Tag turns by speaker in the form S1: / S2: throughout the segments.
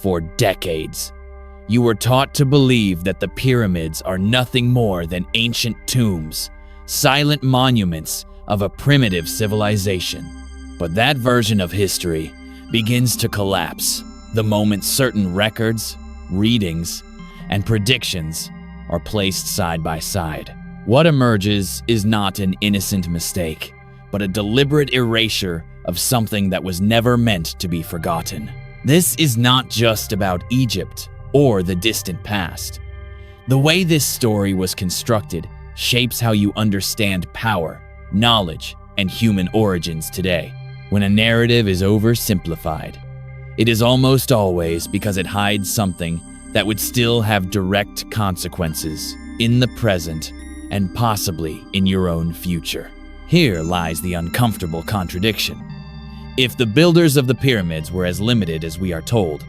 S1: For decades, you were taught to believe that the pyramids are nothing more than ancient tombs, silent monuments of a primitive civilization. But that version of history begins to collapse the moment certain records, readings, and predictions are placed side by side. What emerges is not an innocent mistake, but a deliberate erasure of something that was never meant to be forgotten. This is not just about Egypt or the distant past. The way this story was constructed shapes how you understand power, knowledge, and human origins today. When a narrative is oversimplified, it is almost always because it hides something that would still have direct consequences in the present and possibly in your own future. Here lies the uncomfortable contradiction. If the builders of the pyramids were as limited as we are told,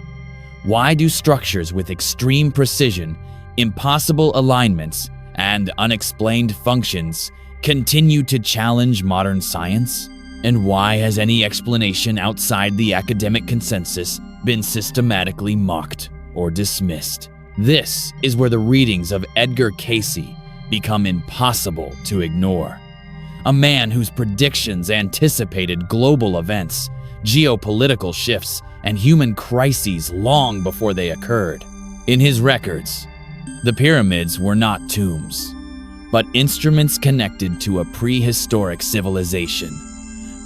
S1: why do structures with extreme precision, impossible alignments, and unexplained functions continue to challenge modern science? And why has any explanation outside the academic consensus been systematically mocked or dismissed? This is where the readings of Edgar Cayce become impossible to ignore. A man whose predictions anticipated global events, geopolitical shifts, and human crises long before they occurred. In his records, the pyramids were not tombs, but instruments connected to a prehistoric civilization,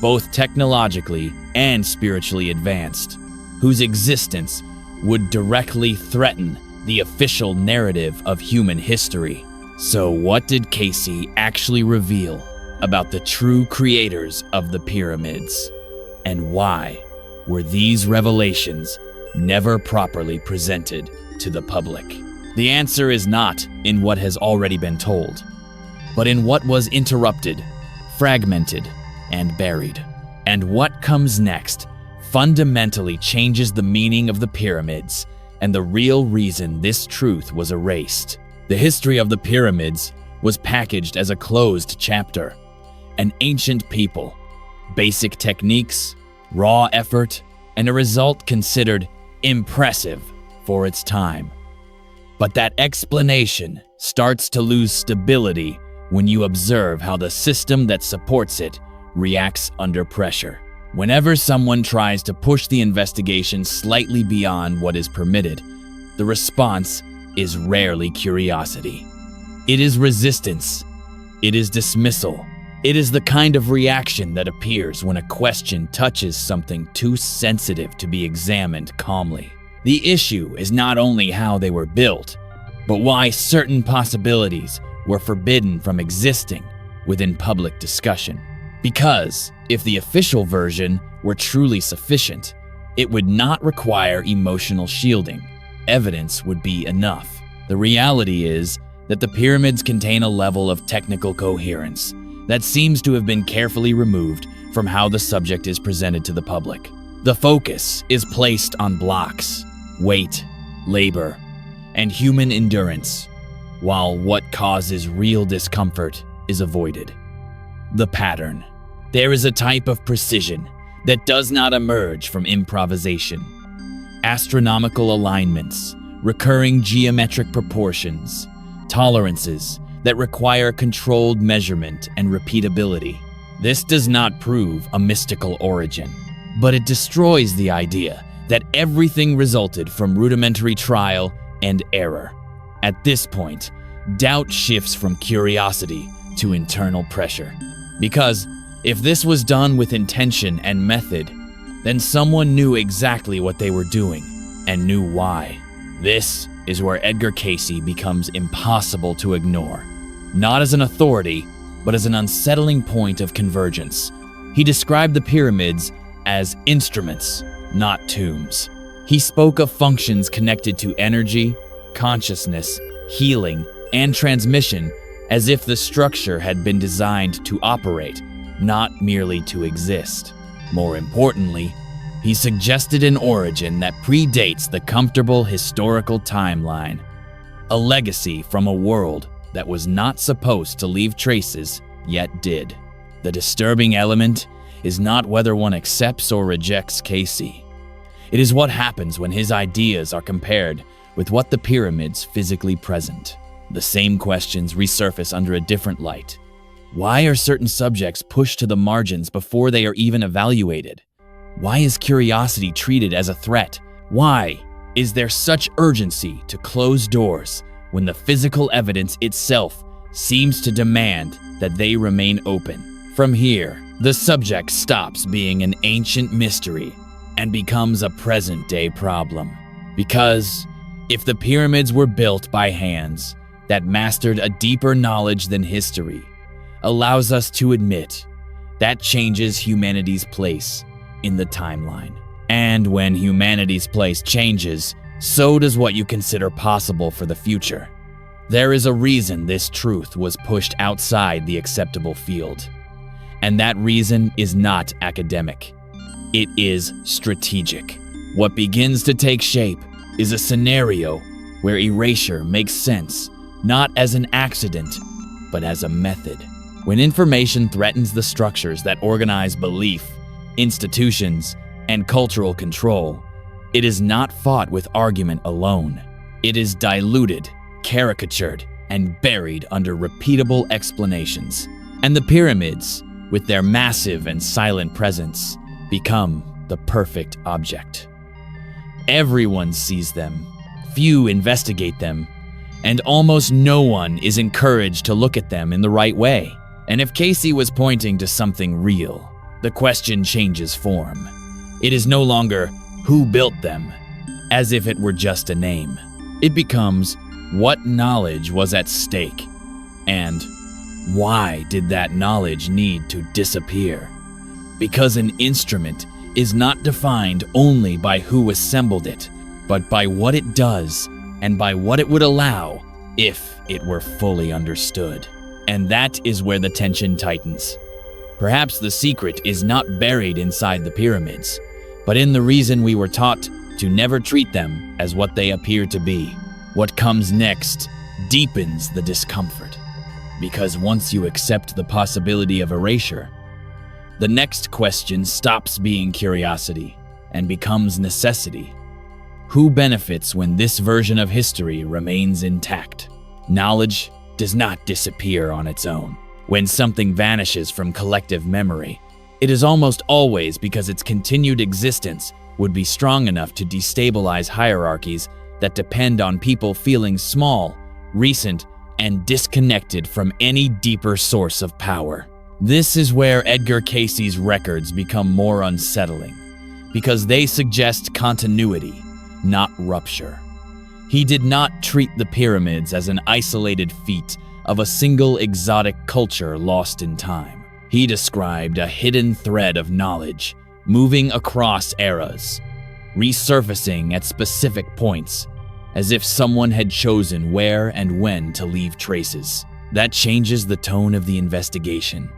S1: both technologically and spiritually advanced, whose existence would directly threaten the official narrative of human history. So what did Cayce actually reveal about the true creators of the pyramids? And why were these revelations never properly presented to the public? The answer is not in what has already been told, but in what was interrupted, fragmented, and buried. And what comes next fundamentally changes the meaning of the pyramids and the real reason this truth was erased. The history of the pyramids was packaged as a closed chapter. An ancient people, basic techniques, raw effort, and a result considered impressive for its time. But that explanation starts to lose stability when you observe how the system that supports it reacts under pressure. Whenever someone tries to push the investigation slightly beyond what is permitted, the response is rarely curiosity. It is resistance. It is dismissal. It is the kind of reaction that appears when a question touches something too sensitive to be examined calmly. The issue is not only how they were built, but why certain possibilities were forbidden from existing within public discussion. Because if the official version were truly sufficient, it would not require emotional shielding. Evidence would be enough. The reality is that the pyramids contain a level of technical coherence that seems to have been carefully removed from how the subject is presented to the public. The focus is placed on blocks, weight, labor, and human endurance, while what causes real discomfort is avoided. The pattern. There is a type of precision that does not emerge from improvisation. Astronomical alignments, recurring geometric proportions, tolerances that require controlled measurement and repeatability. This does not prove a mystical origin, but it destroys the idea that everything resulted from rudimentary trial and error. At this point, doubt shifts from curiosity to internal pressure. Because if this was done with intention and method, then someone knew exactly what they were doing and knew why. This is where Edgar Cayce becomes impossible to ignore, not as an authority, but as an unsettling point of convergence. He described the pyramids as instruments, not tombs. He spoke of functions connected to energy, consciousness, healing, and transmission as if the structure had been designed to operate, not merely to exist. More importantly, he suggested an origin that predates the comfortable historical timeline, a legacy from a world that was not supposed to leave traces, yet did. The disturbing element is not whether one accepts or rejects Cayce. It is what happens when his ideas are compared with what the pyramids physically present. The same questions resurface under a different light. Why are certain subjects pushed to the margins before they are even evaluated? Why is curiosity treated as a threat? Why is there such urgency to close doors when the physical evidence itself seems to demand that they remain open? From here, the subject stops being an ancient mystery and becomes a present-day problem. Because if the pyramids were built by hands that mastered a deeper knowledge than history allows us to admit, that changes humanity's place in the timeline. And when humanity's place changes, so does what you consider possible for the future. There is a reason this truth was pushed outside the acceptable field. And that reason is not academic. It is strategic. What begins to take shape is a scenario where erasure makes sense, not as an accident, but as a method. When information threatens the structures that organize belief, institutions, and cultural control, it is not fought with argument alone. It is diluted, caricatured, and buried under repeatable explanations. And the pyramids, with their massive and silent presence, become the perfect object. Everyone sees them, few investigate them, and almost no one is encouraged to look at them in the right way. And if Cayce was pointing to something real, the question changes form. It is no longer who built them, as if it were just a name. It becomes what knowledge was at stake, and why did that knowledge need to disappear? Because an instrument is not defined only by who assembled it, but by what it does and by what it would allow if it were fully understood. And that is where the tension tightens. Perhaps the secret is not buried inside the pyramids, but in the reason we were taught to never treat them as what they appear to be. What comes next deepens the discomfort, because once you accept the possibility of erasure, the next question stops being curiosity and becomes necessity. Who benefits when this version of history remains intact? Knowledge does not disappear on its own. When something vanishes from collective memory, it is almost always because its continued existence would be strong enough to destabilize hierarchies that depend on people feeling small, recent, and disconnected from any deeper source of power. This is where Edgar Cayce's records become more unsettling, because they suggest continuity, not rupture. He did not treat the pyramids as an isolated feat of a single exotic culture lost in time. He described a hidden thread of knowledge, moving across eras, resurfacing at specific points, as if someone had chosen where and when to leave traces. That changes the tone of the investigation.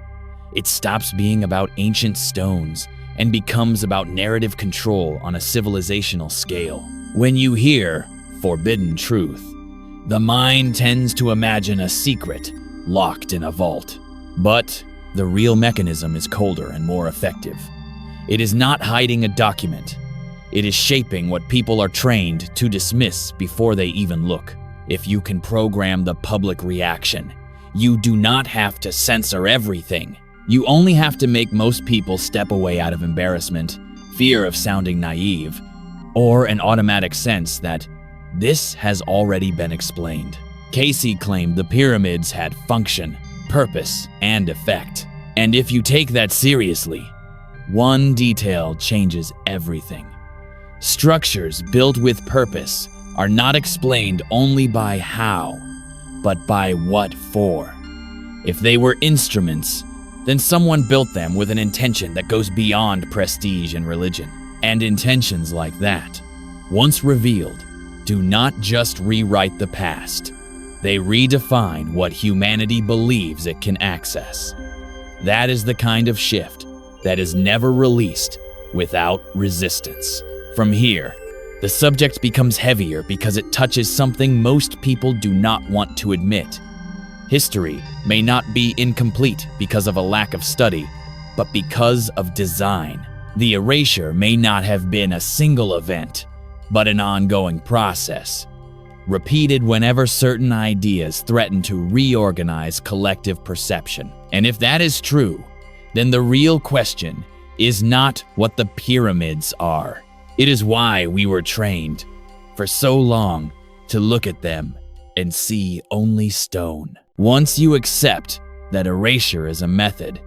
S1: It stops being about ancient stones and becomes about narrative control on a civilizational scale. When you hear forbidden truth, the mind tends to imagine a secret locked in a vault. But the real mechanism is colder and more effective. It is not hiding a document. It is shaping what people are trained to dismiss before they even look. If you can program the public reaction, you do not have to censor everything. You only have to make most people step away out of embarrassment, fear of sounding naive, or an automatic sense that this has already been explained. Cayce claimed the pyramids had function, purpose, and effect. And if you take that seriously, one detail changes everything. Structures built with purpose are not explained only by how, but by what for. If they were instruments, then someone built them with an intention that goes beyond prestige and religion. And intentions like that, once revealed, do not just rewrite the past. They redefine what humanity believes it can access. That is the kind of shift that is never released without resistance. From here, the subject becomes heavier because it touches something most people do not want to admit. History may not be incomplete because of a lack of study, but because of design. The erasure may not have been a single event, but an ongoing process, repeated whenever certain ideas threaten to reorganize collective perception. And if that is true, then the real question is not what the pyramids are. It is why we were trained for so long to look at them and see only stone. Once you accept that erasure is a method,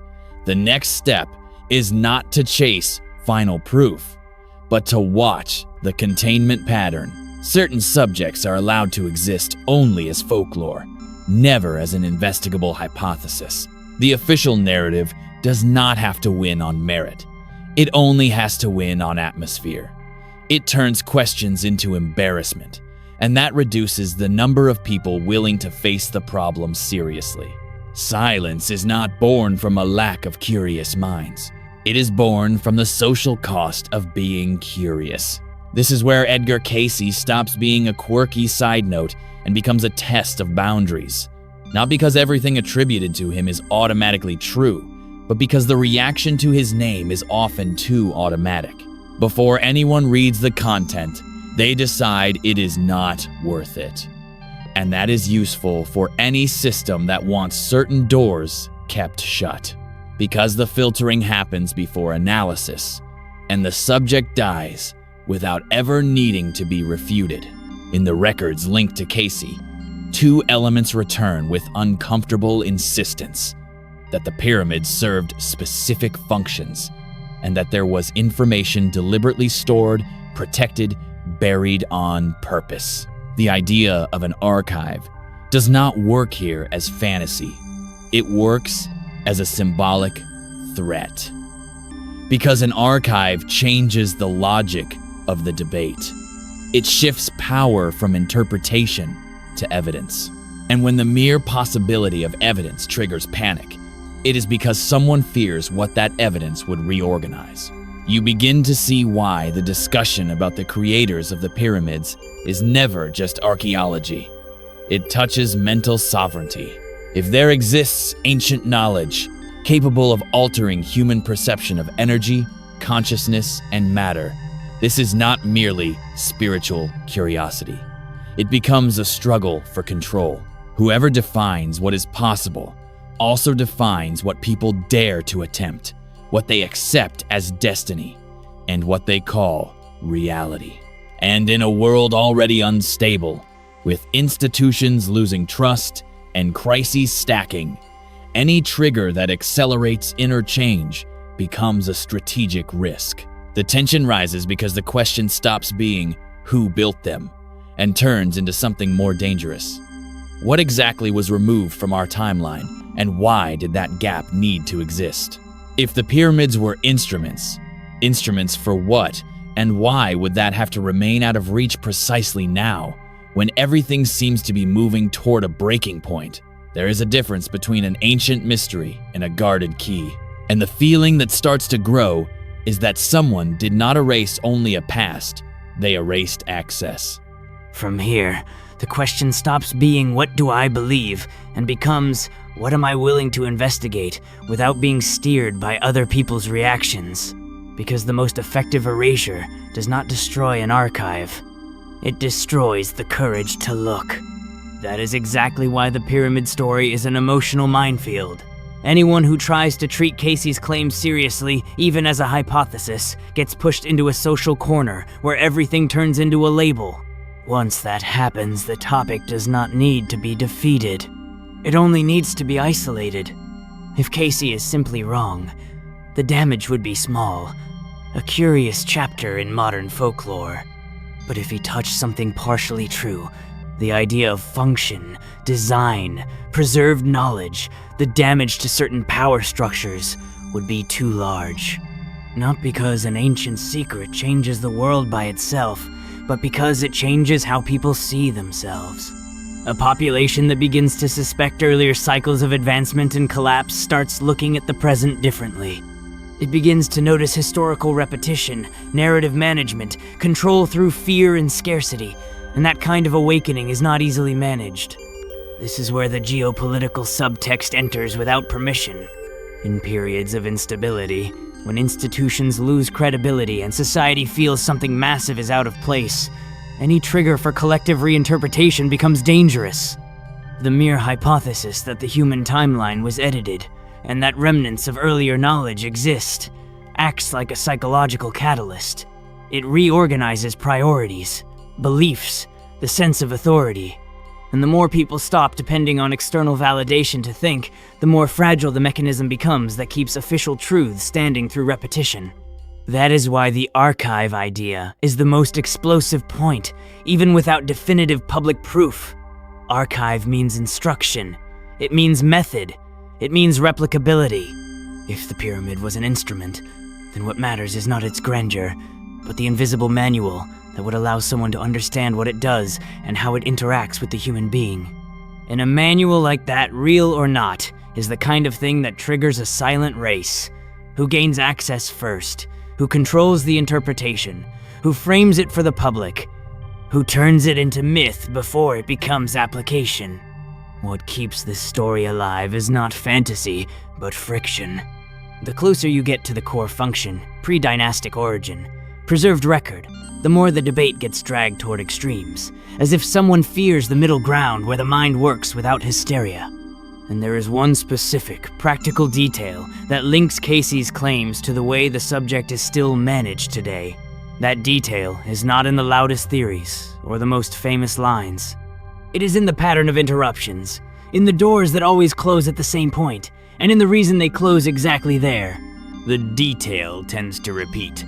S1: the next step is not to chase final proof, but to watch the containment pattern. Certain subjects are allowed to exist only as folklore, never as an investigable hypothesis. The official narrative does not have to win on merit. It only has to win on atmosphere. It turns questions into embarrassment, and that reduces the number of people willing to face the problem seriously. Silence is not born from a lack of curious minds. It is born from the social cost of being curious. This is where Edgar Cayce stops being a quirky side note and becomes a test of boundaries. Not because everything attributed to him is automatically true, but because the reaction to his name is often too automatic. Before anyone reads the content, they decide it is not worth it. And that is useful for any system that wants certain doors kept shut. Because the filtering happens before analysis, and the subject dies without ever needing to be refuted. In the records linked to Cayce, two elements return with uncomfortable insistence: that the pyramids served specific functions, and that there was information deliberately stored, protected, buried on purpose. The idea of an archive does not work here as fantasy. It works as a symbolic threat. Because an archive changes the logic of the debate. It shifts power from interpretation to evidence. And when the mere possibility of evidence triggers panic, it is because someone fears what that evidence would reorganize. You begin to see why the discussion about the creators of the pyramids is never just archaeology. It touches mental sovereignty. If there exists ancient knowledge capable of altering human perception of energy, consciousness, and matter, this is not merely spiritual curiosity. It becomes a struggle for control. Whoever defines what is possible also defines what people dare to attempt, what they accept as destiny, and what they call reality. And in a world already unstable, with institutions losing trust and crises stacking, any trigger that accelerates inner change becomes a strategic risk. The tension rises because the question stops being who built them and turns into something more dangerous. What exactly was removed from our timeline, and why did that gap need to exist? If the pyramids were instruments for what and why would that have to remain out of reach precisely now, when everything seems to be moving toward a breaking point? There is a difference between an ancient mystery and a guarded key. And the feeling that starts to grow is that someone did not erase only a past, they erased access.
S2: From here, the question stops being what do I believe and becomes what am I willing to investigate without being steered by other people's reactions? Because the most effective erasure does not destroy an archive. It destroys the courage to look. That is exactly why the pyramid story is an emotional minefield. Anyone who tries to treat Cayce's claims seriously, even as a hypothesis, gets pushed into a social corner where everything turns into a label. Once that happens, the topic does not need to be defeated. It only needs to be isolated. If Cayce is simply wrong, the damage would be small, a curious chapter in modern folklore. But if he touched something partially true, the idea of function, design, preserved knowledge, the damage to certain power structures would be too large. Not because an ancient secret changes the world by itself, but because it changes how people see themselves. A population that begins to suspect earlier cycles of advancement and collapse starts looking at the present differently. It begins to notice historical repetition, narrative management, control through fear and scarcity, and that kind of awakening is not easily managed. This is where the geopolitical subtext enters without permission. In periods of instability, When institutions lose credibility and society feels something massive is out of place, any trigger for collective reinterpretation becomes dangerous. The mere hypothesis that the human timeline was edited and that remnants of earlier knowledge exist acts like a psychological catalyst. It reorganizes priorities, beliefs, the sense of authority. And the more people stop depending on external validation to think, the more fragile the mechanism becomes that keeps official truths standing through repetition. That is why the archive idea is the most explosive point, even without definitive public proof. Archive means instruction. It means method. It means replicability. If the pyramid was an instrument, then what matters is not its grandeur, but the invisible manual that would allow someone to understand what it does and how it interacts with the human being. And a manual like that, real or not, is the kind of thing that triggers a silent race. Who gains access first, who controls the interpretation, who frames it for the public, who turns it into myth before it becomes application. What keeps this story alive is not fantasy, but friction. The closer you get to the core function, pre-dynastic origin, preserved record, the more the debate gets dragged toward extremes, as if someone fears the middle ground where the mind works without hysteria. And there is one specific, practical detail that links Cayce's claims to the way the subject is still managed today. That detail is not in the loudest theories or the most famous lines. It is in the pattern of interruptions, in the doors that always close at the same point, and in the reason they close exactly there. The detail tends to repeat,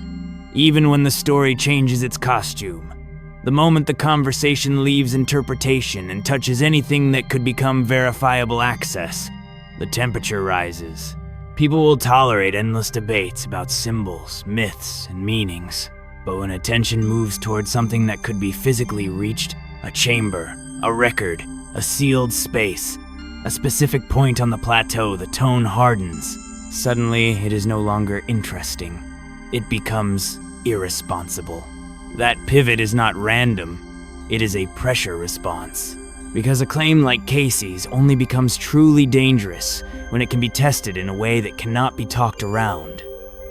S2: even when the story changes its costume. The moment the conversation leaves interpretation and touches anything that could become verifiable access, the temperature rises. People will tolerate endless debates about symbols, myths, and meanings. But when attention moves toward something that could be physically reached, a chamber, a record, a sealed space, a specific point on the plateau, the tone hardens. Suddenly, it is no longer interesting. It becomes irresponsible. That pivot is not random. It is a pressure response. Because a claim like Cayce's only becomes truly dangerous when it can be tested in a way that cannot be talked around.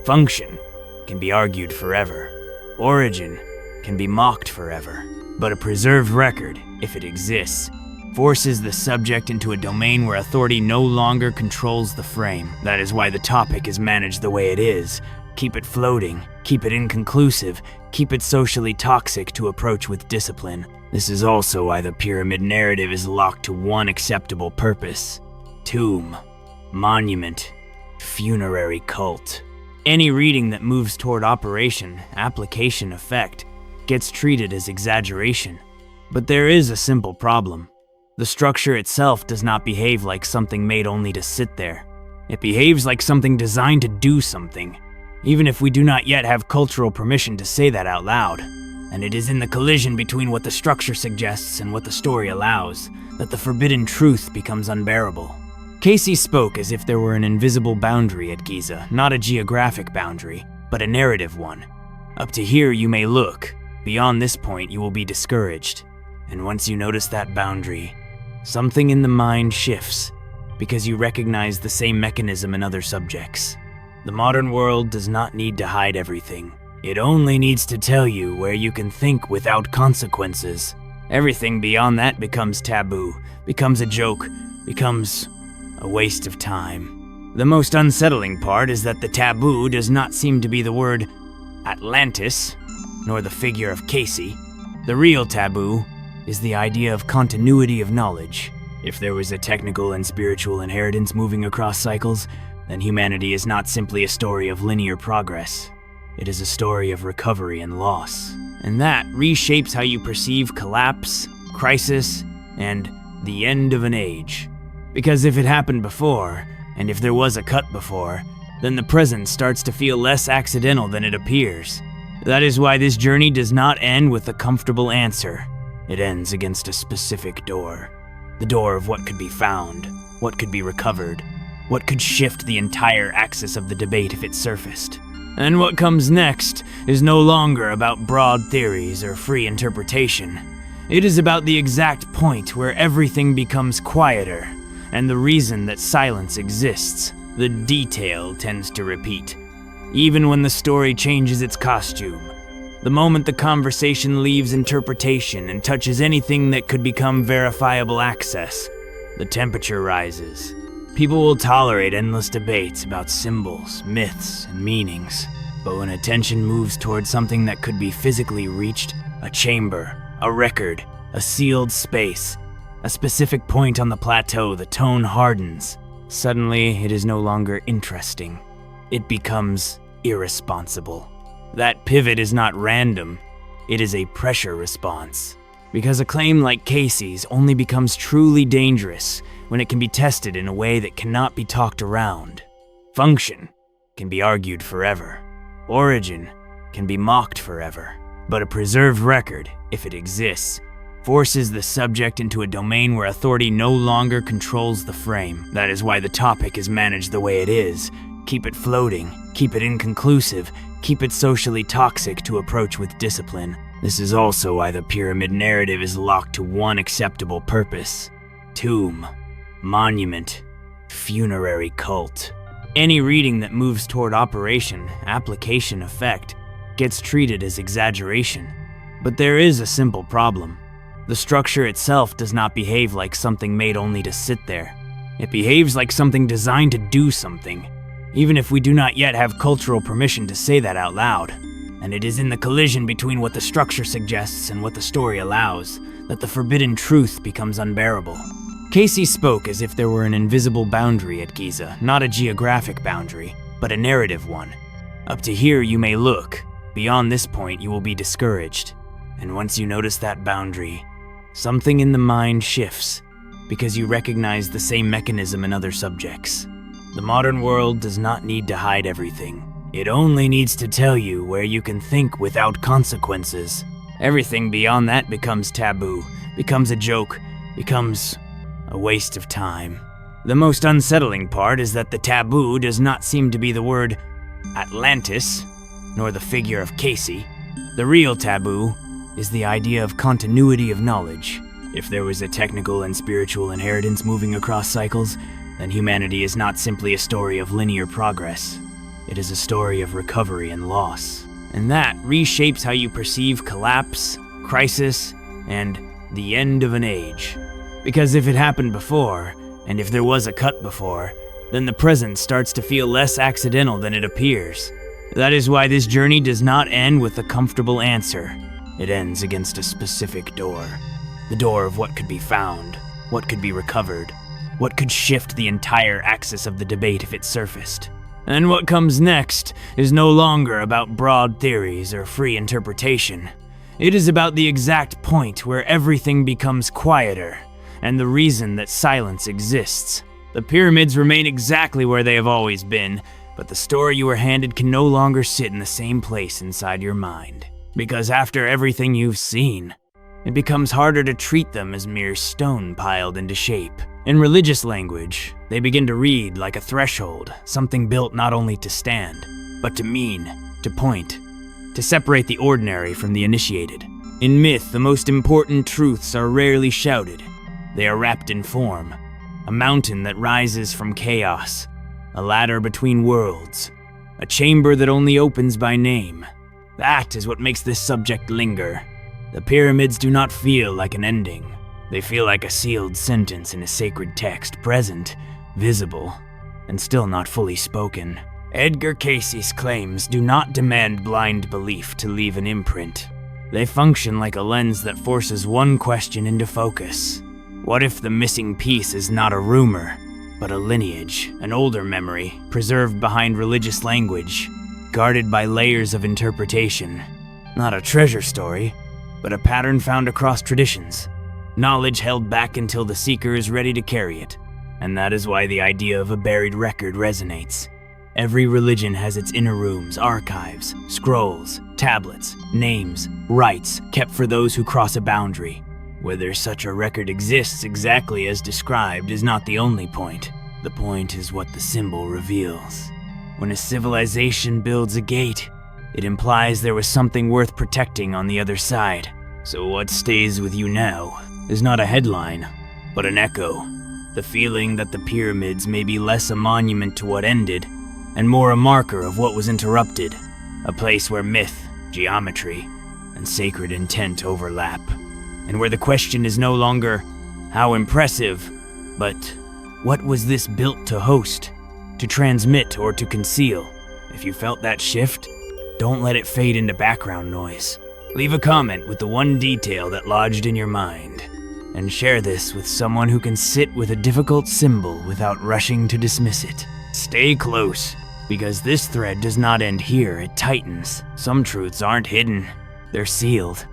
S2: Function can be argued forever. Origin can be mocked forever. But a preserved record, if it exists, forces the subject into a domain where authority no longer controls the frame. That is why the topic is managed the way it is. Keep it floating, keep it inconclusive, keep it socially toxic to approach with discipline. This is also why the pyramid narrative is locked to one acceptable purpose: tomb, monument, funerary cult. Any reading that moves toward operation, application, effect gets treated as exaggeration. But there is a simple problem. The structure itself does not behave like something made only to sit there. It behaves like something designed to do something, even if we do not yet have cultural permission to say that out loud. And it is in the collision between what the structure suggests and what the story allows that the forbidden truth becomes unbearable. Cayce spoke as if there were an invisible boundary at Giza, not a geographic boundary, but a narrative one. Up to here you may look. Beyond this point you will be discouraged. And once you notice that boundary, something in the mind shifts, because you recognize the same mechanism in other subjects. The modern world does not need to hide everything. It only needs to tell you where you can think without consequences. Everything beyond that becomes taboo, becomes a joke, becomes a waste of time. The most unsettling part is that the taboo does not seem to be the word Atlantis, nor the figure of Cayce. The real taboo is the idea of continuity of knowledge. If there was a technical and spiritual inheritance moving across cycles, then humanity is not simply a story of linear progress. It is a story of recovery and loss. And that reshapes how you perceive collapse, crisis, and the end of an age. Because if it happened before, and if there was a cut before, then the present starts to feel less accidental than it appears. That is why this journey does not end with a comfortable answer. It ends against a specific door. The door of what could be found, what could be recovered, what could shift the entire axis of the debate if it surfaced. And what comes next is no longer about broad theories or free interpretation. It is about the exact point where everything becomes quieter, and the reason that silence exists. The detail tends to repeat, even when the story changes its costume. The moment the conversation leaves interpretation and touches anything that could become verifiable access, the temperature rises. People will tolerate endless debates about symbols, myths, and meanings. But when attention moves towards something that could be physically reached, a chamber, a record, a sealed space, a specific point on the plateau, the tone hardens. Suddenly, it is no longer interesting. It becomes irresponsible. That pivot is not random. It is a pressure response. Because a claim like Cayce's only becomes truly dangerous when it can be tested in a way that cannot be talked around. Function can be argued forever. Origin can be mocked forever. But a preserved record, if it exists, forces the subject into a domain where authority no longer controls the frame. That is why the topic is managed the way it is. Keep it floating, keep it inconclusive, keep it socially toxic to approach with discipline. This is also why the pyramid narrative is locked to one acceptable purpose: tomb, monument, funerary cult. Any reading that moves toward operation, application, effect gets treated as exaggeration. But there is a simple problem. The structure itself does not behave like something made only to sit there. It behaves like something designed to do something, even if we do not yet have cultural permission to say that out loud. And it is in the collision between what the structure suggests and what the story allows that the forbidden truth becomes unbearable. Cayce spoke as if there were an invisible boundary at Giza, not a geographic boundary, but a narrative one. Up to here you may look. Beyond this point you will be discouraged. And once you notice that boundary, something in the mind shifts, because you recognize the same mechanism in other subjects. The modern world does not need to hide everything. It only needs to tell you where you can think without consequences. Everything beyond that becomes taboo, becomes a joke, becomes a waste of time. The most unsettling part is that the taboo does not seem to be the word Atlantis, nor the figure of Cayce. The real taboo is the idea of continuity of knowledge. If there was a technical and spiritual inheritance moving across cycles, then humanity is not simply a story of linear progress. It is a story of recovery and loss. And that reshapes how you perceive collapse, crisis, and the end of an age. Because if it happened before, and if there was a cut before, then the present starts to feel less accidental than it appears. That is why this journey does not end with a comfortable answer. It ends against a specific door. The door of what could be found, what could be recovered, what could shift the entire axis of the debate if it surfaced. And what comes next is no longer about broad theories or free interpretation. It is about the exact point where everything becomes quieter, and the reason that silence exists. The pyramids remain exactly where they have always been, but the story you were handed can no longer sit in the same place inside your mind. Because after everything you've seen, it becomes harder to treat them as mere stone piled into shape. In religious language, they begin to read like a threshold, something built not only to stand, but to mean, to point, to separate the ordinary from the initiated. In myth, the most important truths are rarely shouted. They are wrapped in form, a mountain that rises from chaos, a ladder between worlds, a chamber that only opens by name. That is what makes this subject linger. The pyramids do not feel like an ending. They feel like a sealed sentence in a sacred text, present, visible, and still not fully spoken. Edgar Cayce's claims do not demand blind belief to leave an imprint. They function like a lens that forces one question into focus. What if the missing piece is not a rumor, but a lineage, an older memory, preserved behind religious language, guarded by layers of interpretation? Not a treasure story, but a pattern found across traditions. Knowledge held back until the seeker is ready to carry it. And that is why the idea of a buried record resonates. Every religion has its inner rooms, archives, scrolls, tablets, names, rites kept for those who cross a boundary. Whether such a record exists exactly as described is not the only point. The point is what the symbol reveals. When a civilization builds a gate, it implies there was something worth protecting on the other side. So what stays with you now is not a headline, but an echo. The feeling that the pyramids may be less a monument to what ended and more a marker of what was interrupted, a place where myth, geometry, and sacred intent overlap, and where the question is no longer, how impressive, but what was this built to host, to transmit, or to conceal? If you felt that shift, don't let it fade into background noise. Leave a comment with the one detail that lodged in your mind, and share this with someone who can sit with a difficult symbol without rushing to dismiss it. Stay close, because this thread does not end here, it tightens. Some truths aren't hidden, they're sealed.